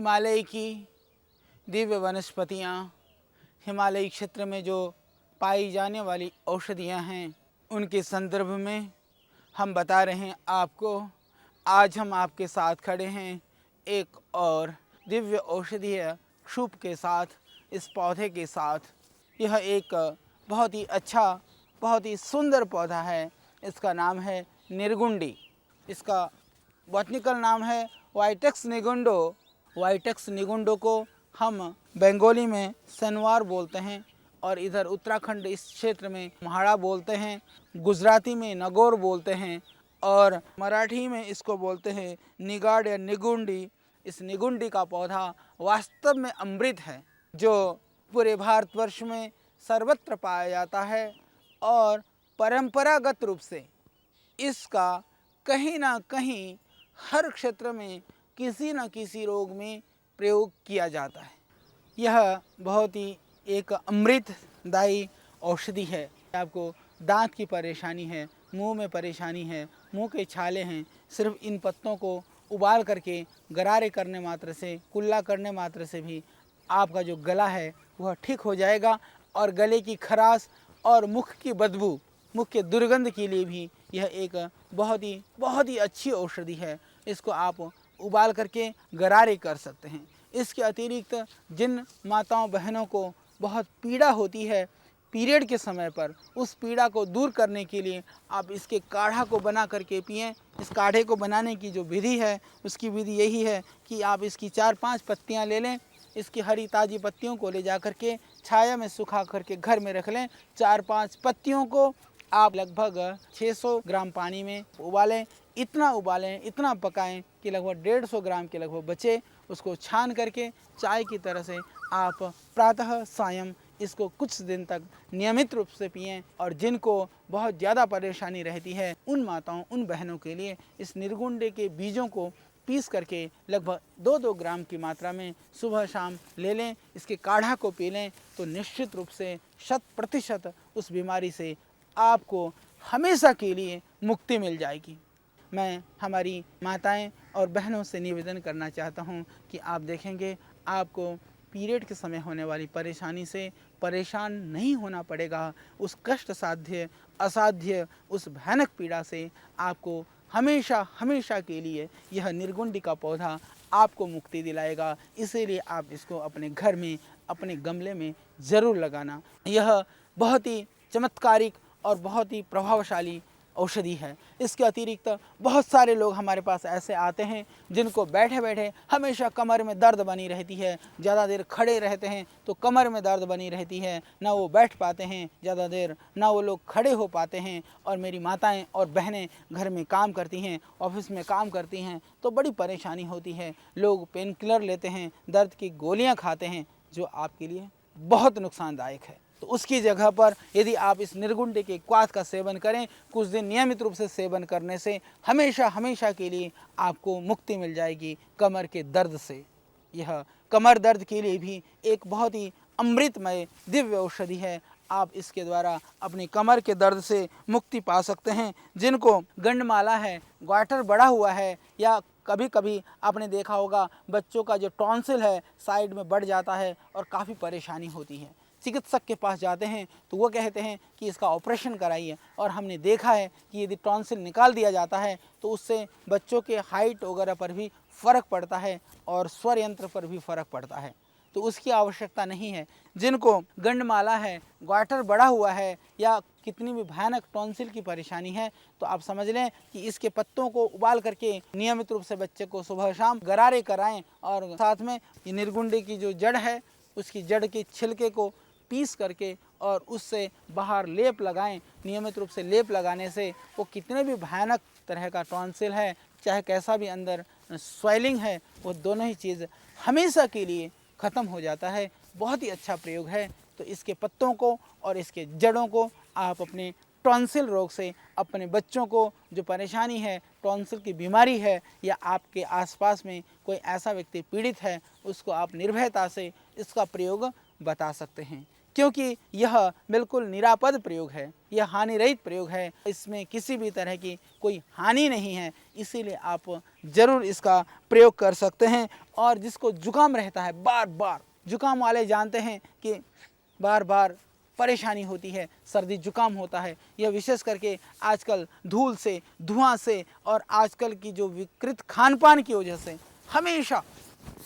हिमालय की दिव्य वनस्पतियाँ, हिमालयी क्षेत्र में जो पाई जाने वाली औषधियाँ हैं, उनके संदर्भ में हम बता रहे हैं आपको। आज हम आपके साथ खड़े हैं एक और दिव्य औषधीय क्षुप के साथ, इस पौधे के साथ। यह एक बहुत ही अच्छा, बहुत ही सुंदर पौधा है। इसका नाम है निर्गुंडी। इसका बॉटनिकल नाम है वाइटेक्स निगुंडो। वाइटेक्स निगुंडो को हम बंगाली में सनवार बोलते हैं और इधर उत्तराखंड इस क्षेत्र में म्हाड़ा बोलते हैं, गुजराती में नगौर बोलते हैं और मराठी में इसको बोलते हैं निगाड़ या निगुंडी। इस निगुंडी का पौधा वास्तव में अमृत है, जो पूरे भारतवर्ष में सर्वत्र पाया जाता है और परंपरागत रूप से इसका कहीं ना कहीं हर क्षेत्र में किसी न किसी रोग में प्रयोग किया जाता है। यह बहुत ही एक अमृतदायी औषधि है। आपको दांत की परेशानी है, मुंह में परेशानी है, मुंह के छाले हैं, सिर्फ इन पत्तों को उबाल करके गरारे करने मात्र से, कुल्ला करने मात्र से भी आपका जो गला है वह ठीक हो जाएगा। और गले की खराश और मुख की बदबू, मुख के दुर्गंध के लिए भी यह एक बहुत ही अच्छी औषधि है। इसको आप उबाल करके गरारे कर सकते हैं। इसके अतिरिक्त जिन माताओं बहनों को बहुत पीड़ा होती है पीरियड के समय पर, उस पीड़ा को दूर करने के लिए आप इसके काढ़ा को बना करके पिएं। इस काढ़े को बनाने की जो विधि है, उसकी विधि यही है कि आप इसकी 4-5 पत्तियां ले लें। इसकी हरी ताज़ी पत्तियों को ले जा करके छाया में सुखा करके घर में रख लें। 4-5 पत्तियों को आप लगभग 600 ग्राम पानी में उबालें। इतना उबालें, इतना पकाएं कि लगभग 150 ग्राम के लगभग बचे। उसको छान करके चाय की तरह से आप प्रातः सायं इसको कुछ दिन तक नियमित रूप से पिएं। और जिनको बहुत ज़्यादा परेशानी रहती है, उन माताओं, उन बहनों के लिए इस निर्गुंडे के बीजों को पीस करके लगभग 2-2 ग्राम की मात्रा में सुबह शाम ले लें। इसके काढ़ा को पी लें तो निश्चित रूप से 100% उस बीमारी से आपको हमेशा के लिए मुक्ति मिल जाएगी। मैं हमारी माताएं और बहनों से निवेदन करना चाहता हूं कि आप देखेंगे आपको पीरियड के समय होने वाली परेशानी से परेशान नहीं होना पड़ेगा। उस कष्ट साध्य, असाध्य, उस भयानक पीड़ा से आपको हमेशा के लिए यह निर्गुंडी का पौधा आपको मुक्ति दिलाएगा। इसीलिए आप इसको अपने घर में, अपने गमले में ज़रूर लगाना। यह बहुत ही चमत्कारिक और बहुत ही प्रभावशाली औषधि है। इसके अतिरिक्त बहुत सारे लोग हमारे पास ऐसे आते हैं जिनको बैठे बैठे हमेशा कमर में दर्द बनी रहती है। ज़्यादा देर खड़े रहते हैं तो कमर में दर्द बनी रहती है, ना वो बैठ पाते हैं ज़्यादा देर, ना वो लोग खड़े हो पाते हैं। और मेरी माताएं और बहनें घर में काम करती हैं, ऑफिस में काम करती हैं, तो बड़ी परेशानी होती है। लोग पेन किलर लेते हैं, दर्द की गोलियाँ खाते हैं, जो आपके लिए बहुत नुकसानदायक है। तो उसकी जगह पर यदि आप इस निर्गुंडे के क्वाथ का सेवन करें, कुछ दिन नियमित रूप से सेवन करने से हमेशा के लिए आपको मुक्ति मिल जाएगी कमर के दर्द से। यह कमर दर्द के लिए भी एक बहुत ही अमृतमय दिव्य औषधि है। आप इसके द्वारा अपनी कमर के दर्द से मुक्ति पा सकते हैं। जिनको गंडमाला है, ग्वाटर बढ़ा हुआ है, या कभी कभी आपने देखा होगा बच्चों का जो टॉन्सिल है साइड में बढ़ जाता है और काफ़ी परेशानी होती है, चिकित्सक के पास जाते हैं तो वो कहते हैं कि इसका ऑपरेशन कराइए। और हमने देखा है कि यदि टॉन्सिल निकाल दिया जाता है तो उससे बच्चों के हाइट वगैरह पर भी फ़र्क पड़ता है और स्वर यंत्र पर भी फ़र्क पड़ता है। तो उसकी आवश्यकता नहीं है। जिनको गंडमाला है, ग्वाटर बढ़ा हुआ है, या कितनी भी भयानक टॉन्सिल की परेशानी है, तो आप समझ लें कि इसके पत्तों को उबाल करके नियमित रूप से बच्चे को सुबह शाम गरारे कराएं। और साथ में ये निर्गुंडे की जो जड़ है, उसकी जड़ के छिलके को पीस करके और उससे बाहर लेप लगाएं। नियमित रूप से लेप लगाने से वो कितने भी भयानक तरह का टॉन्सिल है, चाहे कैसा भी अंदर स्वेलिंग है, वो दोनों ही चीज़ हमेशा के लिए ख़त्म हो जाता है। बहुत ही अच्छा प्रयोग है। तो इसके पत्तों को और इसके जड़ों को आप अपने टॉन्सिल रोग से, अपने बच्चों को जो परेशानी है, टॉन्सिल की बीमारी है, या आपके आसपास में कोई ऐसा व्यक्ति पीड़ित है, उसको आप निर्भयता से इसका प्रयोग बता सकते हैं। क्योंकि यह बिल्कुल निरापद प्रयोग है, यह हानि रहित प्रयोग है, इसमें किसी भी तरह की कोई हानि नहीं है। इसीलिए आप ज़रूर इसका प्रयोग कर सकते हैं। और जिसको जुकाम रहता है, बार बार जुकाम वाले जानते हैं कि बार बार परेशानी होती है, सर्दी जुकाम होता है। यह विशेष करके आजकल धूल से, धुआं से और आजकल की जो विकृत खान पान की वजह से हमेशा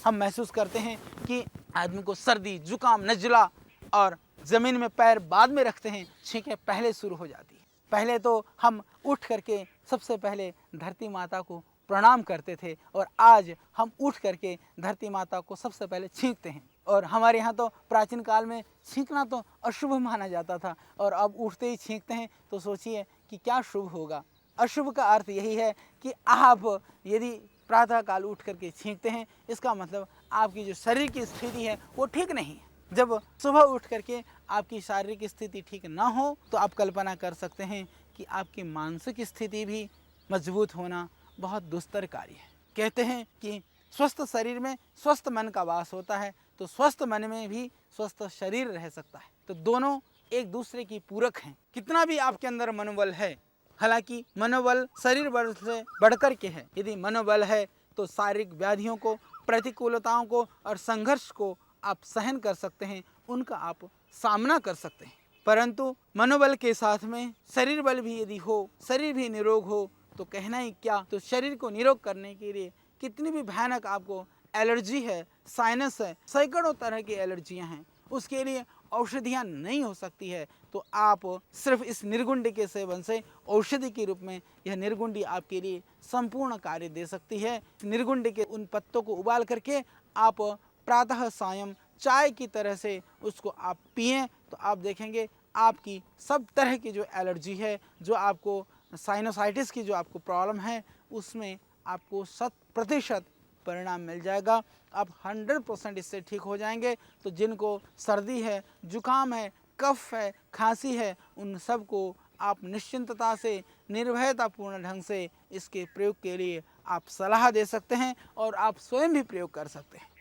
हम महसूस करते हैं कि आदमी को सर्दी, जुकाम, नज़ला और ज़मीन में पैर बाद में रखते हैं, छींकें पहले शुरू हो जाती है। पहले तो हम उठ करके सबसे पहले धरती माता को प्रणाम करते थे और आज हम उठ करके धरती माता को सबसे पहले छींकते हैं। और हमारे यहाँ तो प्राचीन काल में छींकना तो अशुभ माना जाता था और अब उठते ही छींकते हैं, तो सोचिए कि क्या शुभ होगा। अशुभ का अर्थ यही है कि आप यदि प्रातः काल उठ करके छींकते हैं, इसका मतलब आपकी जो शरीर की स्थिति है वो ठीक नहीं है। जब सुबह उठ करके आपकी शारीरिक स्थिति ठीक ना हो तो आप कल्पना कर सकते हैं कि आपकी मानसिक स्थिति भी मजबूत होना बहुत दुस्तर कार्य है। कहते हैं कि स्वस्थ शरीर में स्वस्थ मन का वास होता है, तो स्वस्थ मन में भी स्वस्थ शरीर रह सकता है। तो दोनों एक दूसरे की पूरक हैं। कितना भी आपके अंदर मनोबल है, हालांकि मनोबल शरीर बल से बढ़कर के है। यदि मनोबल है तो शारीरिक व्याधियों को, प्रतिकूलताओं को और संघर्ष को आप सहन कर सकते हैं, उनका आप सामना कर सकते हैं। परंतु मनोबल के साथ में शरीर बल भी यदि हो, शरीर भी निरोग हो, तो कहना ही क्या। तो शरीर को निरोग करने के लिए कितनी भी भयानक आपको एलर्जी है, साइनस है, सैकड़ों तरह की एलर्जियां हैं, उसके लिए औषधियाँ नहीं हो सकती है। तो आप सिर्फ इस निर्गुंडी के सेवन से औषधि के रूप में यह निर्गुंडी आपके लिए संपूर्ण कार्य दे सकती है। निर्गुंडी के उन पत्तों को उबाल करके आप प्रातः सायं चाय की तरह से उसको आप पिएं, तो आप देखेंगे आपकी सब तरह की जो एलर्जी है, जो आपको साइनोसाइटिस की जो आपको प्रॉब्लम है, उसमें आपको 100% परिणाम मिल जाएगा। आप 100% इससे ठीक हो जाएंगे। तो जिनको सर्दी है, जुकाम है, कफ है, खांसी है, उन सब को आप निश्चिंतता से, निर्भयतापूर्ण ढंग से इसके प्रयोग के लिए आप सलाह दे सकते हैं और आप स्वयं भी प्रयोग कर सकते हैं।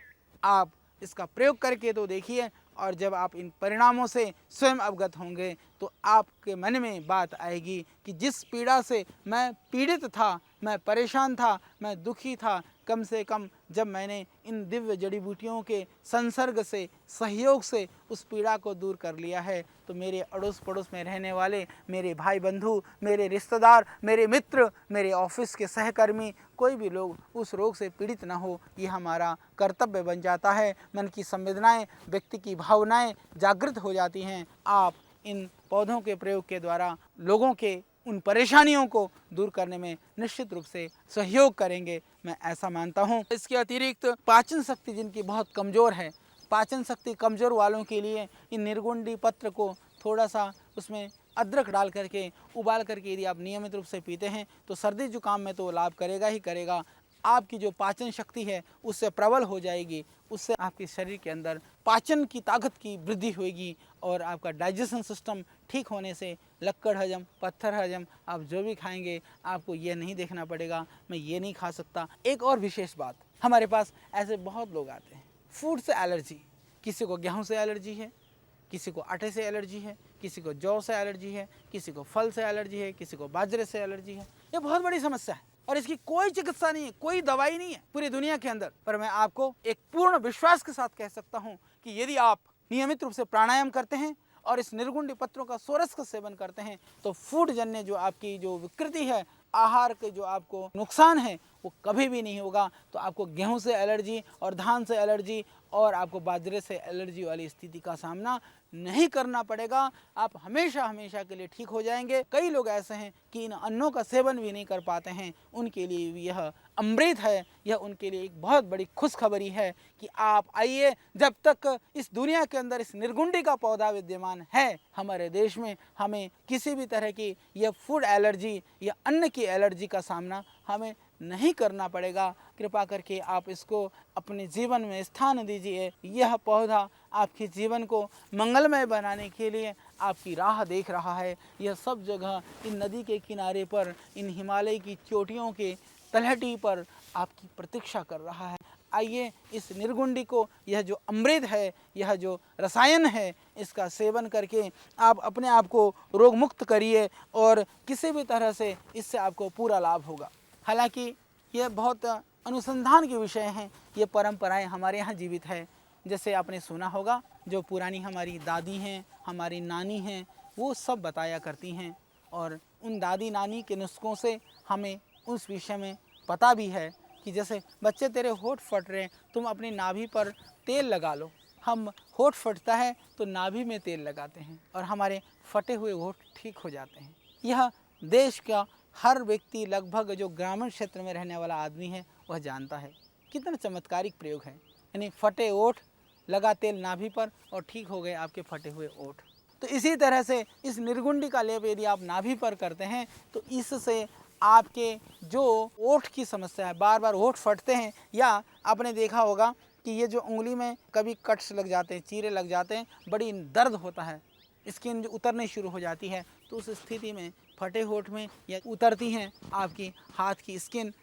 आप इसका प्रयोग करके तो देखिए, और जब आप इन परिणामों से स्वयं अवगत होंगे तो आपके मन में बात आएगी कि जिस पीड़ा से मैं पीड़ित था, मैं परेशान था, मैं दुखी था, कम से कम जब मैंने इन दिव्य जड़ी बूटियों के संसर्ग से, सहयोग से उस पीड़ा को दूर कर लिया है, तो मेरे अड़ोस पड़ोस में रहने वाले मेरे भाई बंधु, मेरे रिश्तेदार, मेरे मित्र, मेरे ऑफिस के सहकर्मी, कोई भी लोग उस रोग से पीड़ित ना हो, ये हमारा कर्तव्य बन जाता है। मन की संवेदनाएं, व्यक्ति की भावनाएं जागृत हो जाती हैं। आप इन पौधों के प्रयोग के द्वारा लोगों के उन परेशानियों को दूर करने में निश्चित रूप से सहयोग करेंगे, मैं ऐसा मानता हूँ। इसके अतिरिक्त पाचन शक्ति जिनकी बहुत कमज़ोर है, पाचन शक्ति कमज़ोर वालों के लिए इन निर्गुंडी पत्र को थोड़ा सा उसमें अदरक डाल करके उबाल करके यदि आप नियमित रूप से पीते हैं तो सर्दी जुकाम में तो लाभ करेगा ही करेगा। आपकी जो पाचन शक्ति है उससे प्रबल हो जाएगी, उससे आपके शरीर के अंदर पाचन की ताकत की वृद्धि होगी और आपका डाइजेशन सिस्टम ठीक होने से लक्कड़ हजम, पत्थर हजम, आप जो भी खाएंगे आपको ये नहीं देखना पड़ेगा मैं ये नहीं खा सकता। एक और विशेष बात, हमारे पास ऐसे बहुत लोग आते हैं फूड से एलर्जी, किसी को गेहूँ से एलर्जी है, किसी को आटे से एलर्जी है, किसी को जौ से एलर्जी है, किसी को फल से एलर्जी है, किसी को बाजरे से एलर्जी है। ये बहुत बड़ी समस्या है और इसकी कोई चिकित्सा नहीं है, कोई दवाई नहीं है पूरी दुनिया के अंदर। पर मैं आपको एक पूर्ण विश्वास के साथ कह सकता हूँ कि यदि आप नियमित रूप से प्राणायाम करते हैं और इस निर्गुंडी पत्रों का सोरस का सेवन करते हैं तो फूड जन्य जो आपकी जो विकृति है, आहार के जो आपको नुकसान है वो कभी भी नहीं होगा। तो आपको गेहूं से एलर्जी और धान से एलर्जी और आपको बाजरे से एलर्जी वाली स्थिति का सामना नहीं करना पड़ेगा। आप हमेशा हमेशा के लिए ठीक हो जाएंगे। कई लोग ऐसे हैं कि इन अन्नों का सेवन भी नहीं कर पाते हैं, उनके लिए यह अमृत है, यह उनके लिए एक बहुत बड़ी खुशखबरी है कि आप आइए। जब तक इस दुनिया के अंदर इस निर्गुंडी का पौधा विद्यमान है हमारे देश में, हमें किसी भी तरह की यह फूड एलर्जी या अन्न की एलर्जी का सामना हमें नहीं करना पड़ेगा। कृपा करके आप इसको अपने जीवन में स्थान दीजिए। यह पौधा आपके जीवन को मंगलमय बनाने के लिए आपकी राह देख रहा है। यह सब जगह इन नदी के किनारे पर, इन हिमालय की चोटियों के तलहटी पर आपकी प्रतीक्षा कर रहा है। आइए इस निर्गुंडी को, यह जो अमृत है, यह जो रसायन है, इसका सेवन करके आप अपने आप को रोग मुक्त करिए और किसी भी तरह से इससे आपको पूरा लाभ होगा। हालांकि यह बहुत अनुसंधान के विषय हैं, ये परंपराएं हमारे यहाँ जीवित है। जैसे आपने सुना होगा, जो पुरानी हमारी दादी हैं, हमारी नानी हैं, वो सब बताया करती हैं और उन दादी नानी के नुस्खों से हमें उस विषय में पता भी है कि जैसे बच्चे तेरे होंठ फट रहे हैं, तुम अपनी नाभि पर तेल लगा लो। हम होंठ फटता है तो नाभि में तेल लगाते हैं और हमारे फटे हुए होंठ ठीक हो जाते हैं। यह देश का हर व्यक्ति, लगभग जो ग्रामीण क्षेत्र में रहने वाला आदमी है वह जानता है। कितना चमत्कारिक प्रयोग है, यानी फटे ओठ लगा तेल नाभि पर और ठीक हो गए आपके फटे हुए ओठ। तो इसी तरह से इस निर्गुंडी का लेप यदि आप नाभि पर करते हैं तो इससे आपके जो ओठ की समस्या है, बार बार ओठ फटते हैं, या आपने देखा होगा कि ये जो उंगली में कभी कट्स लग जाते हैं, चीरे लग जाते हैं, बड़ी दर्द होता है, स्किन जो उतरने शुरू हो जाती है, तो उस स्थिति में फटे होठ में या उतरती हैं आपकी हाथ की स्किन,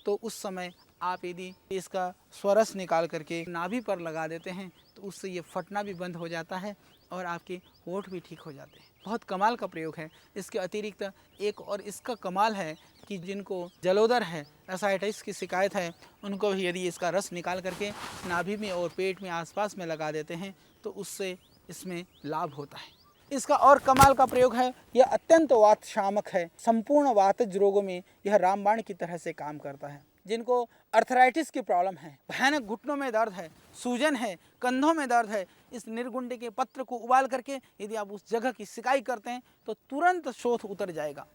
तो उस समय आप यदि इसका स्वरस निकाल करके नाभि पर लगा देते हैं तो उससे ये फटना भी बंद हो जाता है और आपके होठ भी ठीक हो जाते हैं। बहुत कमाल का प्रयोग है। इसके अतिरिक्त एक और इसका कमाल है कि जिनको जलोदर है, एसाइटिस की शिकायत है, उनको भी यदि इसका रस निकाल करके नाभि में और पेट में आसपास में लगा देते हैं तो उससे इसमें लाभ होता है। इसका और कमाल का प्रयोग है, यह अत्यंत वात शामक है। संपूर्ण वातज रोगों में यह रामबाण की तरह से काम करता है। जिनको अर्थराइटिस की प्रॉब्लम है, भयानक घुटनों में दर्द है, सूजन है, कंधों में दर्द है, इस निर्गुंडी के पत्र को उबाल करके यदि आप उस जगह की सिकाई करते हैं तो तुरंत शोथ उतर जाएगा।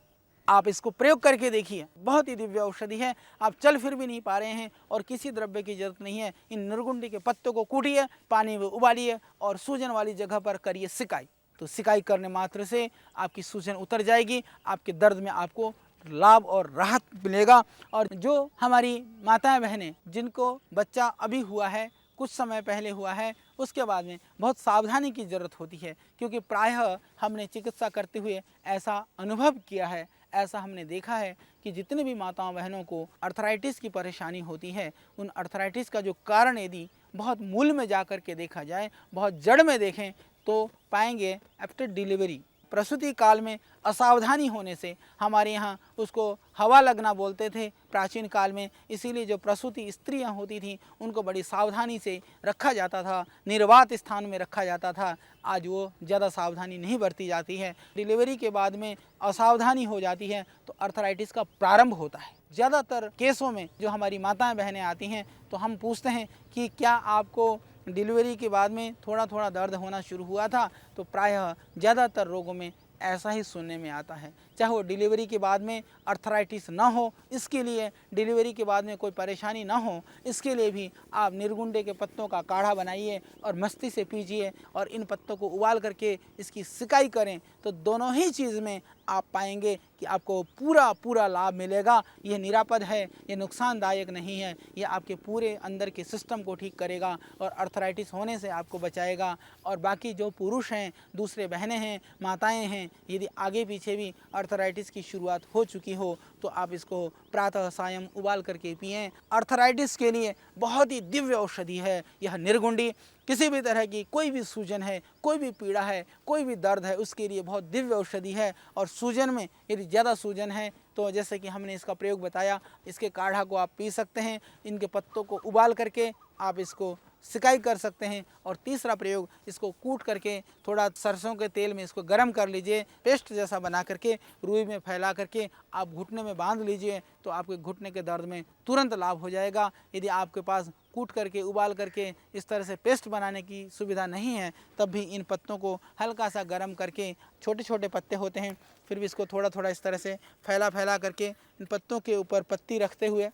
आप इसको प्रयोग करके देखिए, बहुत ही दिव्य औषधि है। आप चल फिर भी नहीं पा रहे हैं और किसी द्रव्य की जरूरत नहीं है, इन निर्गुंडी के पत्तों को कूटिए, पानी में उबालिए और सूजन वाली जगह पर करिए सिकाई। तो सिकाई करने मात्र से आपकी सूजन उतर जाएगी, आपके दर्द में आपको लाभ और राहत मिलेगा। और जो हमारी माताएं बहनें जिनको बच्चा अभी हुआ है, कुछ समय पहले हुआ है, उसके बाद में बहुत सावधानी की ज़रूरत होती है, क्योंकि प्रायः हमने चिकित्सा करते हुए ऐसा अनुभव किया है, ऐसा हमने देखा है कि जितने भी माताओं बहनों को अर्थराइटिस की परेशानी होती है, उन अर्थराइटिस का जो कारण यदि बहुत मूल में जा कर के देखा जाए, बहुत जड़ में देखें, तो पाएंगे आफ्टर डिलीवरी, प्रसूति काल में असावधानी होने से, हमारे यहाँ उसको हवा लगना बोलते थे प्राचीन काल में, इसीलिए जो प्रसूति स्त्रियाँ होती थीं उनको बड़ी सावधानी से रखा जाता था, निर्वात स्थान में रखा जाता था। आज वो ज़्यादा सावधानी नहीं बरती जाती है। डिलीवरी के बाद में असावधानी हो जाती है तो अर्थराइटिस का प्रारंभ होता है। ज़्यादातर केसों में जो हमारी माताएं बहनें आती हैं तो हम पूछते हैं कि क्या आपको डिलीवरी के बाद में थोड़ा थोड़ा दर्द होना शुरू हुआ था, तो प्रायः ज़्यादातर रोगों में ऐसा ही सुनने में आता है। चाहे वो डिलीवरी के बाद में अर्थराइटिस ना हो, इसके लिए डिलीवरी के बाद में कोई परेशानी ना हो, इसके लिए भी आप निर्गुंडे के पत्तों का काढ़ा बनाइए और मस्ती से पीजिए और इन पत्तों को उबाल करके इसकी सिकाई करें, तो दोनों ही चीज़ में आप पाएंगे कि आपको पूरा पूरा लाभ मिलेगा। यह निरापद है, ये नुकसानदायक नहीं है, ये आपके पूरे अंदर के सिस्टम को ठीक करेगा और अर्थराइटिस होने से आपको बचाएगा। और बाकी जो पुरुष हैं, दूसरे बहनें हैं, माताएं हैं, यदि आगे पीछे भी अर्थराइटिस की शुरुआत हो चुकी हो तो आप इसको प्रातः सायं उबाल करके पिएं। अर्थराइटिस के लिए बहुत ही दिव्य औषधि है यह निर्गुंडी। किसी भी तरह की कोई भी सूजन है, कोई भी पीड़ा है, कोई भी दर्द है, उसके लिए बहुत दिव्य औषधि है। और सूजन में यदि ज़्यादा सूजन है तो जैसे कि हमने इसका प्रयोग बताया, इसके काढ़ा को आप पी सकते हैं, इनके पत्तों को उबाल करके आप इसको सिकाई कर सकते हैं। और तीसरा प्रयोग, इसको कूट करके थोड़ा सरसों के तेल में इसको गर्म कर लीजिए, पेस्ट जैसा बना करके रुई में फैला करके आप घुटने में बांध लीजिए, तो आपके घुटने के दर्द में तुरंत लाभ हो जाएगा। यदि आपके पास कूट करके उबाल करके इस तरह से पेस्ट बनाने की सुविधा नहीं है, तब भी इन पत्तों को हल्का सा गर्म करके, छोटे छोटे पत्ते होते हैं, फिर भी इसको थोड़ा थोड़ा इस तरह से फैला करके इन पत्तों के ऊपर पत्ती रखते हुए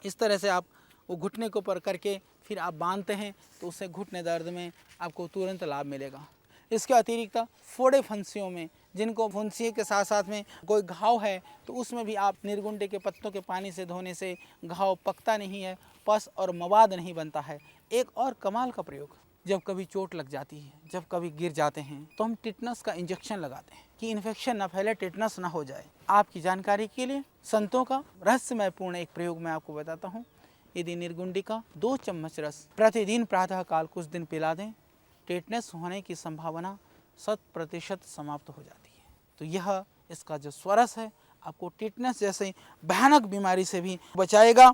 इस तरह से आप वो घुटने के ऊपर करके फिर आप बांधते हैं, तो उससे घुटने दर्द में आपको तुरंत लाभ मिलेगा। इसके अतिरिक्त फोड़े फुंसियों में, जिनको फुंसी के साथ साथ में कोई घाव है, तो उसमें भी आप निर्गुंडे के पत्तों के पानी से धोने से घाव पकता नहीं है, पस और मवाद नहीं बनता है। एक और कमाल का प्रयोग, जब कभी चोट लग जाती है, जब कभी गिर जाते हैं, तो हम टिटनस का इंजेक्शन लगाते हैं कि इन्फेक्शन ना फैले, टिटनस ना हो जाए। आपकी जानकारी के लिए संतों का रहस्यमयपूर्ण एक प्रयोग मैं आपको बताता हूँ। यदि निर्गुंडी का 2 चम्मच रस प्रतिदिन प्रातः काल कुछ दिन पिला दें, टेटनस होने की संभावना 100% समाप्त हो जाती है। तो यह इसका जो स्वरस है आपको टेटनस जैसे भयानक बीमारी से भी बचाएगा।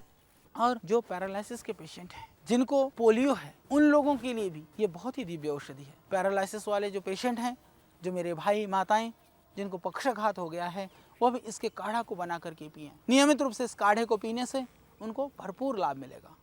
और जो पैरालिसिस के पेशेंट हैं, जिनको पोलियो है, उन लोगों के लिए भी ये बहुत ही दिव्य औषधि है। पैरालिसिस वाले जो पेशेंट हैं, जो मेरे भाई माताएं जिनको पक्षाघात हो गया है, वह भी इसके काढ़ा को बना करके पिएं। नियमित रूप से इस काढ़े को पीने से उनको भरपूर लाभ मिलेगा,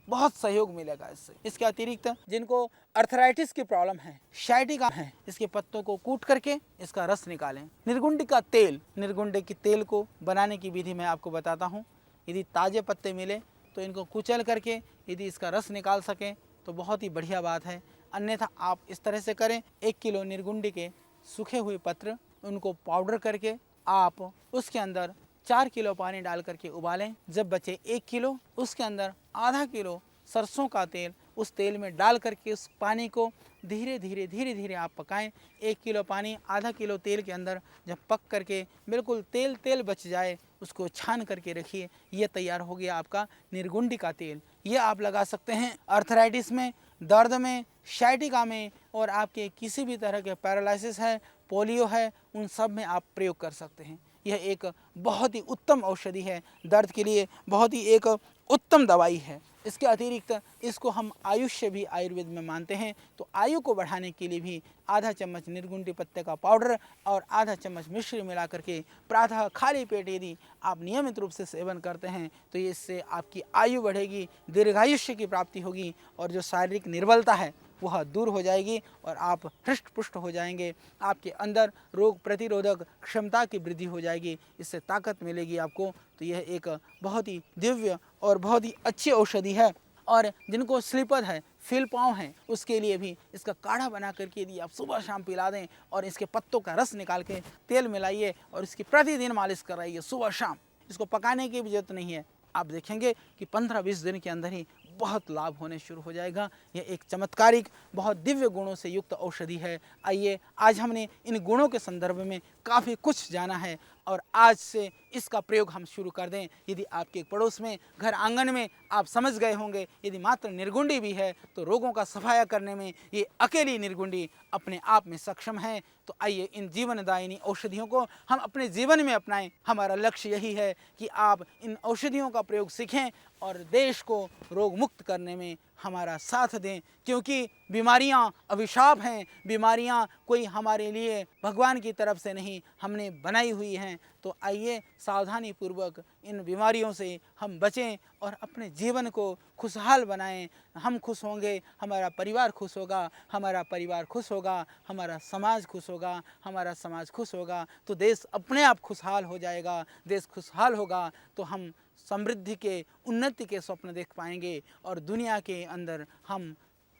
बहुत सहयोग मिलेगा इससे। इसके अतिरिक्त जिनको अर्थराइटिस की प्रॉब्लम है, शाइटिका है, इसके पत्तों को कूट करके इसका रस निकालें। निर्गुंडी का तेल, निर्गुंडे की तेल को बनाने की विधि मैं आपको बताता हूँ। यदि ताज़े पत्ते मिले तो इनको कुचल करके यदि इसका रस निकाल सकें तो बहुत ही बढ़िया बात है। अन्यथा आप इस तरह से करें, 1 किलो निर्गुंडी के सूखे हुए पत्र, उनको पाउडर करके आप उसके अंदर 4 किलो पानी डाल करके उबालें। जब बचे 1 किलो, उसके अंदर आधा किलो सरसों का तेल उस तेल में डाल करके उस पानी को धीरे धीरे आप पकाएं। 1 किलो पानी आधा किलो तेल के अंदर जब पक करके बिल्कुल तेल तेल बच जाए, उसको छान करके रखिए। ये तैयार हो गया आपका निर्गुंडी का तेल। ये आप लगा सकते हैं अर्थराइटिस में, दर्द में, शाइटिका में, और आपके किसी भी तरह के पैरालिसिस है, पोलियो है, उन सब में आप प्रयोग कर सकते हैं। यह एक बहुत ही उत्तम औषधि है, दर्द के लिए बहुत ही एक उत्तम दवाई है। इसके अतिरिक्त इसको हम आयुष्य भी आयुर्वेद में मानते हैं। तो आयु को बढ़ाने के लिए भी आधा चम्मच निर्गुंडी पत्ते का पाउडर और आधा चम्मच मिश्री मिला करके प्रातः खाली पेट यदि आप नियमित रूप से सेवन करते हैं तो इससे आपकी आयु बढ़ेगी, दीर्घायुष्य की प्राप्ति होगी, और जो शारीरिक निर्बलता है वह दूर हो जाएगी और आप हृष्ट पुष्ट हो जाएंगे। आपके अंदर रोग प्रतिरोधक क्षमता की वृद्धि हो जाएगी, इससे ताकत मिलेगी आपको। तो यह एक बहुत ही दिव्य और बहुत ही अच्छी औषधि है। और जिनको स्लीपर है, फील पाँव है, उसके लिए भी इसका काढ़ा बना करके यदि आप सुबह शाम पिला दें और इसके पत्तों का रस निकाल के तेल मिलाइए और इसकी प्रतिदिन मालिश कराइए सुबह शाम। इसको पकाने की भी जरूरत नहीं है। आप देखेंगे कि 15-20 दिन के अंदर ही बहुत लाभ होने शुरू हो जाएगा। यह एक चमत्कारिक, बहुत दिव्य गुणों से युक्त औषधि है। आइए, आज हमने इन गुणों के संदर्भ में काफ़ी कुछ जाना है और आज से इसका प्रयोग हम शुरू कर दें। यदि आपके पड़ोस में, घर आंगन में आप समझ गए होंगे, यदि मात्र निर्गुंडी भी है तो रोगों का सफाया करने में ये अकेली निर्गुंडी अपने आप में सक्षम है। तो आइए, इन जीवनदायिनी औषधियों को हम अपने जीवन में अपनाएं। हमारा लक्ष्य यही है कि आप इन औषधियों का प्रयोग सीखें और देश को रोग मुक्त करने में हमारा साथ दें, क्योंकि बीमारियां अभिशाप हैं। बीमारियां कोई हमारे लिए भगवान की तरफ से नहीं, हमने बनाई हुई हैं। तो आइए, सावधानी पूर्वक इन बीमारियों से हम बचें और अपने जीवन को खुशहाल बनाएं। हम खुश होंगे, हमारा परिवार खुश होगा, हमारा परिवार खुश होगा, हमारा समाज खुश होगा, हमारा समाज खुश होगा तो देश अपने आप खुशहाल हो जाएगा। देश खुशहाल होगा तो हम समृद्धि के, उन्नति के स्वप्न देख पाएंगे और दुनिया के अंदर हम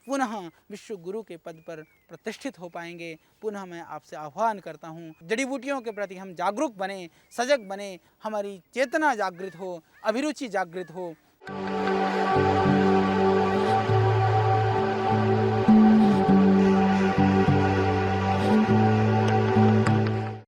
पुनः विश्व गुरु के पद पर प्रतिष्ठित हो पाएंगे। पुनः मैं आपसे आह्वान करता हूँ, जड़ी बूटियों के प्रति हम जागरूक बने, सजग बने, हमारी चेतना जागृत हो, अभिरुचि जागृत हो।